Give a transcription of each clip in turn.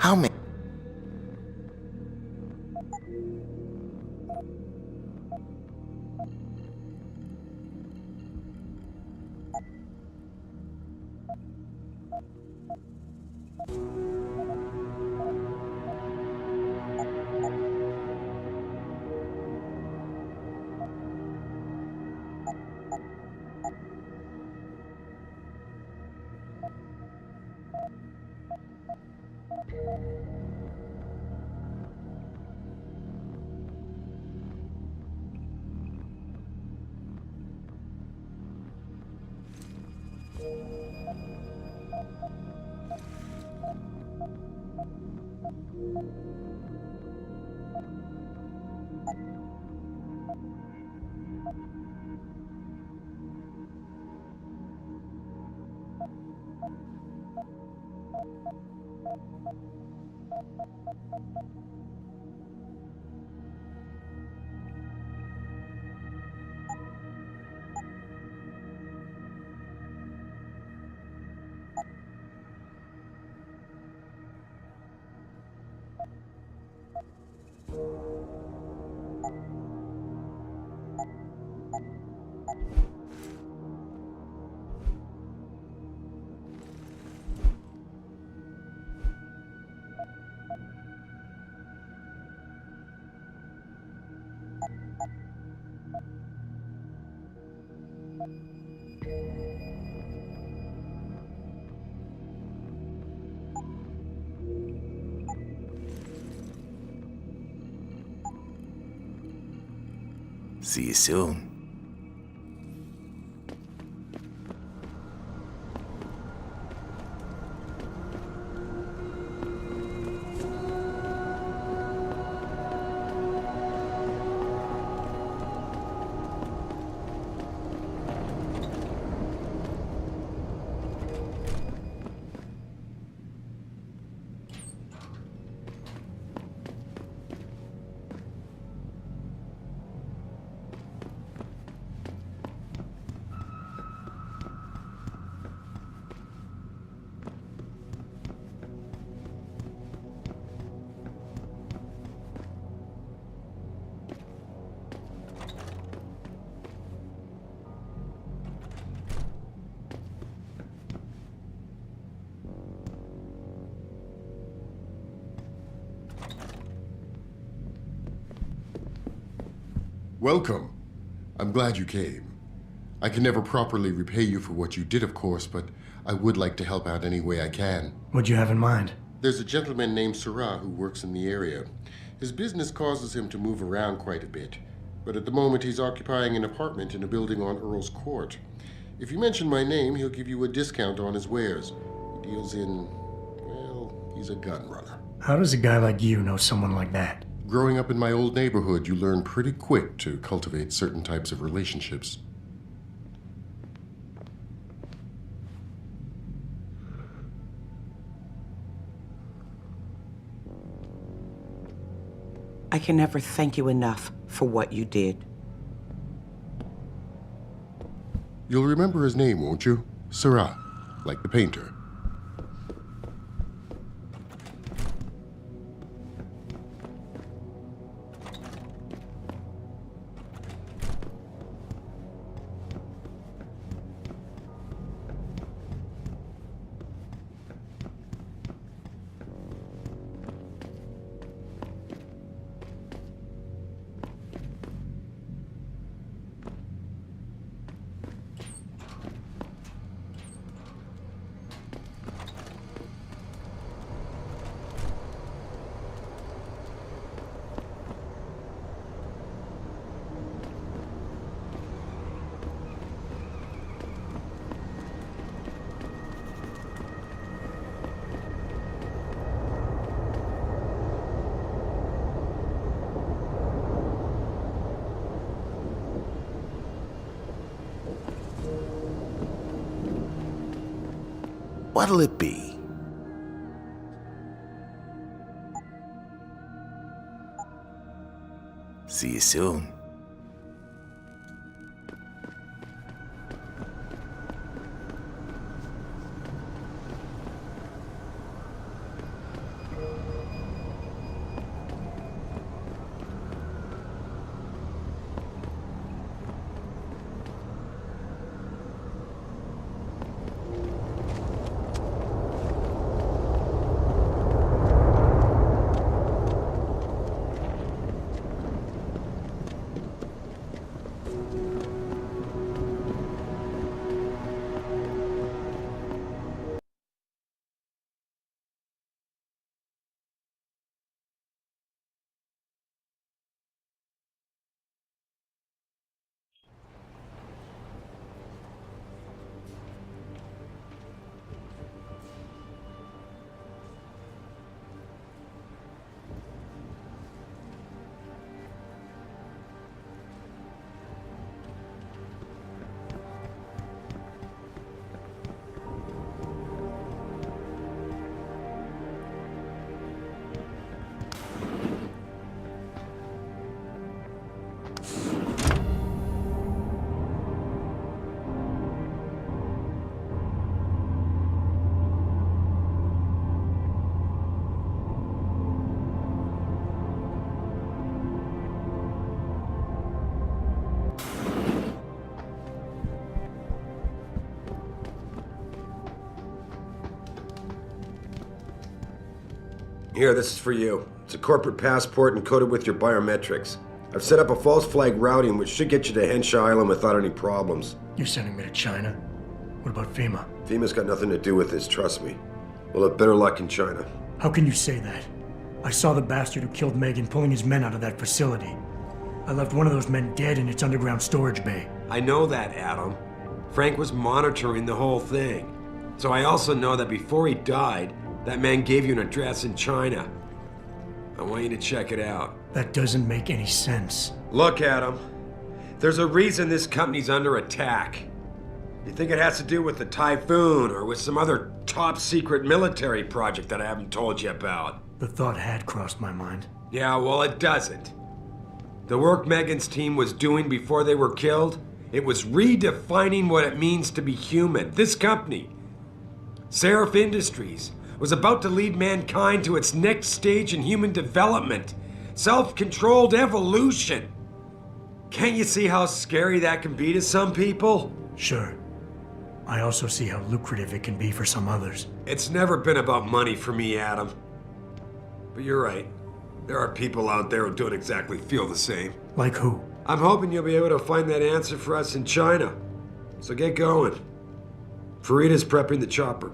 How many? See you soon. Welcome. I'm glad you came. I can never properly repay you for what you did, of course, but I would like to help out any way I can. What'd you have in mind? There's a gentleman named Sarah who works in the area. His business causes him to move around quite a bit, but at the moment he's occupying an apartment in a building on Earl's Court. If you mention my name, he'll give you a discount on his wares. He deals in, well, he's a gun runner. How does a guy like you know someone like that? Growing up in my old neighborhood, you learn pretty quick to cultivate certain types of relationships. I can never thank you enough for what you did. You'll remember his name, won't you? Sarah, like the painter. What'll it be? See you soon. Here, this is for you. It's a corporate passport encoded with your biometrics. I've set up a false flag routing which should get you to Henshaw Island without any problems. You're sending me to China? What about FEMA? FEMA's got nothing to do with this, trust me. We'll have better luck in China. How can you say that? I saw the bastard who killed Megan pulling his men out of that facility. I left one of those men dead in its underground storage bay. I know that, Adam. Frank was monitoring the whole thing. So I also know that before he died, that man gave you an address in China. I want you to check it out. That doesn't make any sense. Look, Adam. There's a reason this company's under attack. You think it has to do with the Typhoon or with some other top-secret military project that I haven't told you about? The thought had crossed my mind. Yeah, well, it doesn't. The work Megan's team was doing before they were killed, it was redefining what it means to be human. This company, Seraph Industries, was about to lead mankind to its next stage in human development. Self-controlled evolution. Can't you see how scary that can be to some people? Sure. I also see how lucrative it can be for some others. It's never been about money for me, Adam. But you're right. There are people out there who don't exactly feel the same. Like who? I'm hoping you'll be able to find that answer for us in China. So get going. Farida's prepping the chopper.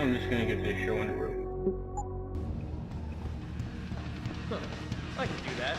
I'm just gonna get this show in a row. I can do that.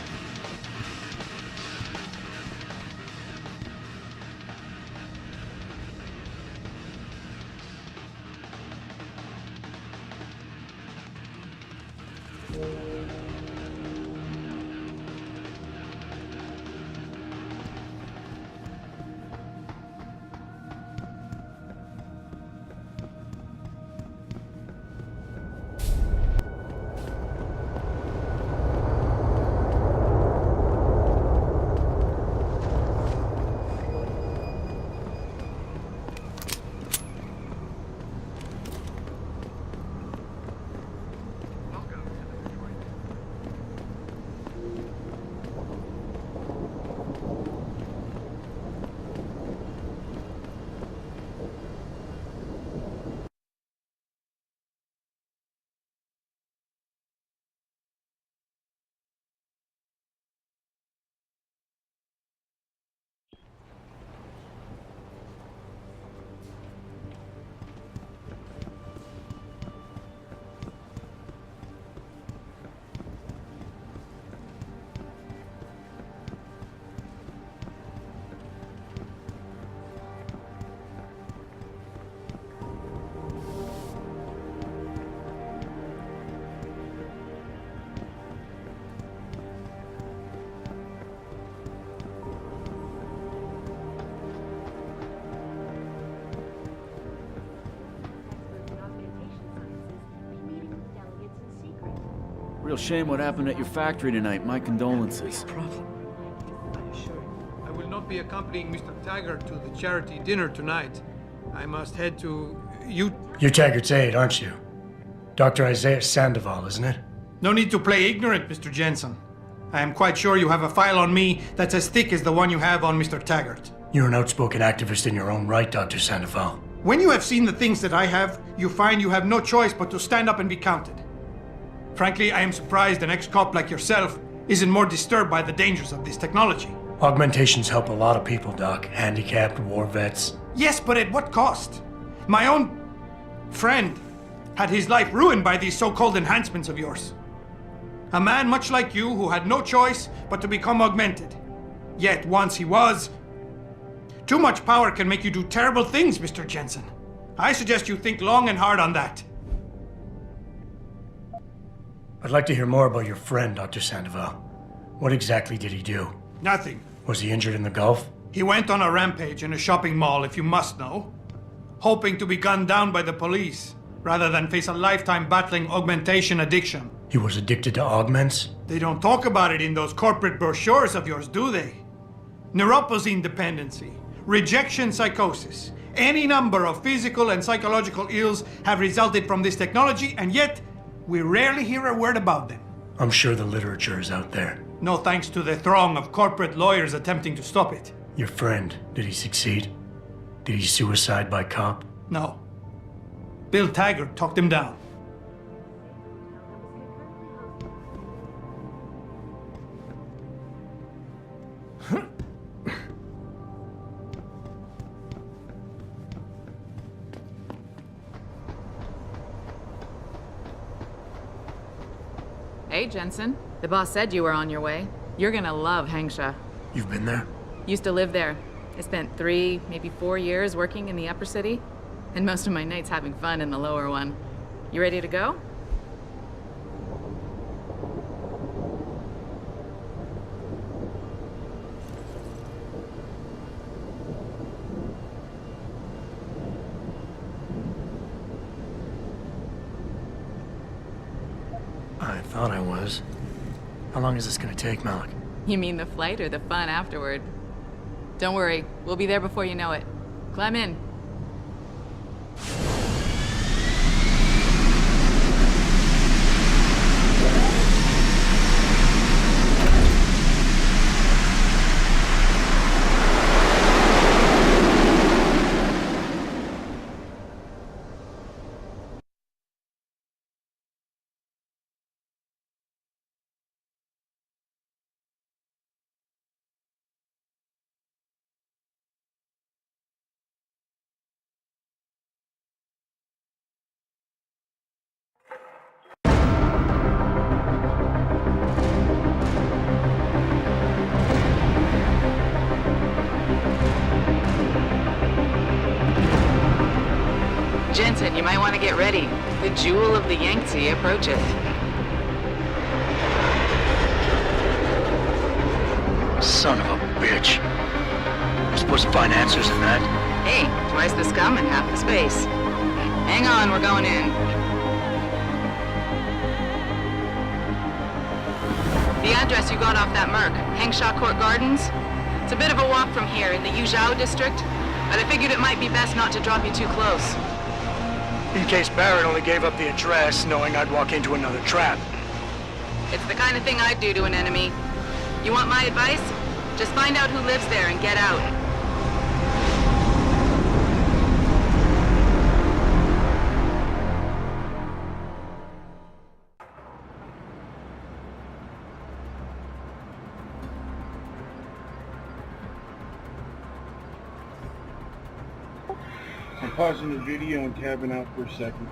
Real shame what happened at your factory tonight. My condolences. I will not be accompanying Mr. Taggart to the charity dinner tonight. I must head to... You're Taggart's aide, aren't you? Dr. Isaiah Sandoval, isn't it? No need to play ignorant, Mr. Jensen. I am quite sure you have a file on me that's as thick as the one you have on Mr. Taggart. You're an outspoken activist in your own right, Dr. Sandoval. When you have seen the things that I have, you find you have no choice but to stand up and be counted. Frankly, I am surprised an ex-cop like yourself isn't more disturbed by the dangers of this technology. Augmentations help a lot of people, Doc. Handicapped, war vets. Yes, but at what cost? My own friend had his life ruined by these so-called enhancements of yours. A man much like you who had no choice but to become augmented. Yet once he was... Too much power can make you do terrible things, Mr. Jensen. I suggest you think long and hard on that. I'd like to hear more about your friend, Dr. Sandoval. What exactly did he do? Nothing. Was he injured in the Gulf? He went on a rampage in a shopping mall, if you must know, hoping to be gunned down by the police, rather than face a lifetime battling augmentation addiction. He was addicted to augments? They don't talk about it in those corporate brochures of yours, do they? Neuroposine dependency, rejection psychosis, any number of physical and psychological ills have resulted from this technology, and yet we rarely hear a word about them. I'm sure the literature is out there. No thanks to the throng of corporate lawyers attempting to stop it. Your friend, did he succeed? Did he suicide by cop? No. Bill Taggart talked him down. Hey, Jensen. The boss said you were on your way. You're gonna love Hengsha. You've been there? Used to live there. I spent 3, maybe 4 years working in the upper city, and most of my nights having fun in the lower one. You ready to go? I thought I was. How long is this gonna take, Malik? You mean the flight or the fun afterward? Don't worry, we'll be there before you know it. Climb in. Jensen, you might want to get ready. The jewel of the Yangtze approaches. Son of a bitch. We're supposed to find answers in that? Hey, twice the scum and half the space. Hang on, we're going in. The address you got off that Merc, Hengsha Court Gardens. It's a bit of a walk from here in the Yuzhou district, but I figured it might be best not to drop you too close. In case Barrett only gave up the address, knowing I'd walk into another trap. It's the kind of thing I'd do to an enemy. You want my advice? Just find out who lives there and get out. I'm pausing the video and tabbing out for a second.